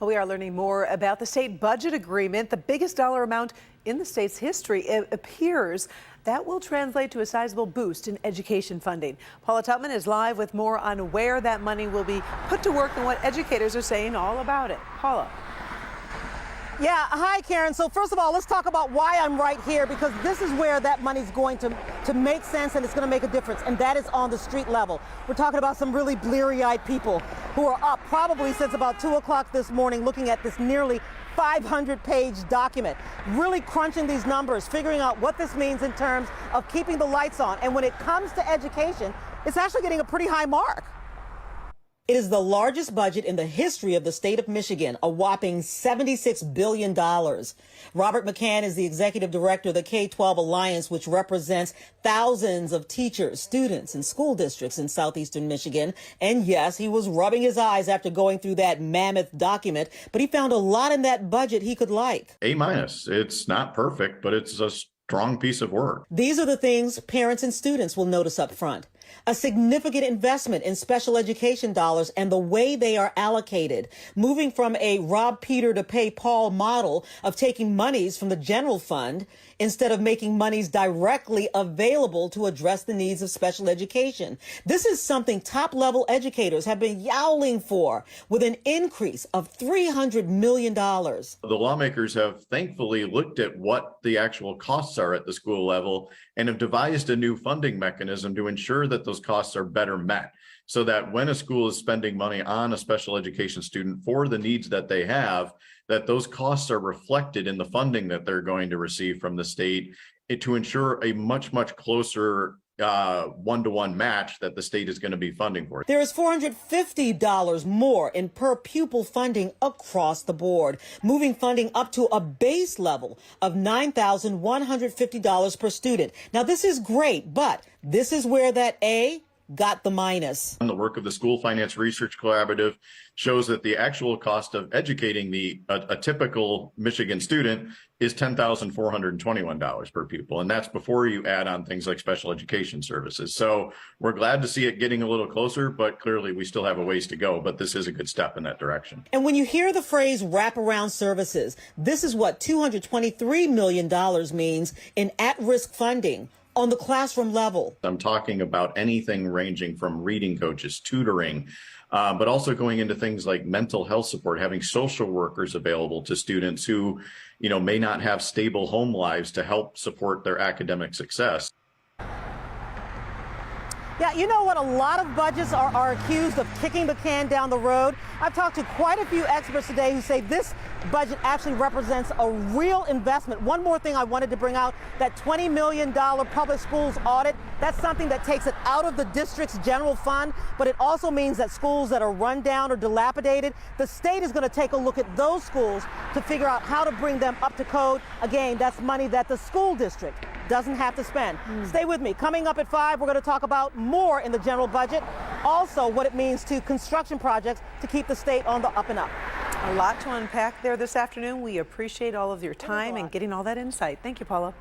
Well, we are learning more about the state budget agreement, the biggest dollar amount in the state's history. It appears that will translate to a sizable boost in education funding. Paula Tutman is live with more on where that money will be put to work and what educators are saying all about it. Paula. Yeah, hi, Karen. So first of all, let's talk about why I'm right here, because this is where that money's going to make sense and it's going to make a difference, and that is on the street level. We're talking about some really bleary-eyed people who are up probably since about 2 o'clock this morning looking at this nearly 500-page document, really crunching these numbers, figuring out what this means in terms of keeping the lights on. And when it comes to education, it's actually getting a pretty high mark. It is the largest budget in the history of the state of Michigan, a whopping $76 billion. Robert McCann is the executive director of the K-12 Alliance, which represents thousands of teachers, students, and school districts in southeastern Michigan. And yes, he was rubbing his eyes after going through that mammoth document, but he found a lot in that budget he could like. A-. It's not perfect, but it's a strong piece of work. These are the things parents and students will notice up front. A significant investment in special education dollars and the way they are allocated, moving from a rob Peter to pay Paul model of taking monies from the general fund instead of making monies directly available to address the needs of special education. This is something top-level educators have been yowling for, with an increase of $300 million. The lawmakers have thankfully looked at what the actual costs are at the school level and have devised a new funding mechanism to ensure that those costs are better met, so that when a school is spending money on a special education student for the needs that they have, that those costs are reflected in the funding that they're going to receive from the state, to ensure a much closer one-to-one match that the state is going to be funding for. There is $450 more in per pupil funding across the board, moving funding up to a base level of $9,150 per student. Now, this is great, but this is where that A got the minus. And the work of the School Finance Research Collaborative shows that the actual cost of educating a typical Michigan student is $10,421 per pupil. And that's before you add on things like special education services. So we're glad to see it getting a little closer, but clearly we still have a ways to go. But this is a good step in that direction. And when you hear the phrase wraparound services, this is what $223 million means in at-risk funding on the classroom level. I'm talking about anything ranging from reading coaches, tutoring, but also going into things like mental health support, having social workers available to students who, may not have stable home lives to help support their academic success. Yeah, you know what? A lot of budgets are accused of kicking the can down the road. I've talked to quite a few experts today who say this budget actually represents a real investment. One more thing I wanted to bring out, that $20 million public schools audit, that's something that takes it out of the district's general fund, but it also means that schools that are run down or dilapidated, the state is going to take a look at those schools to figure out how to bring them up to code. Again, that's money that the school district doesn't have to spend. Stay with me. Coming up at 5, we're going to talk about more in the general budget, also what it means to construction projects to keep the state on the up and up. A lot to unpack there this afternoon. We appreciate all of your time and getting all that insight. Thank you, Paula.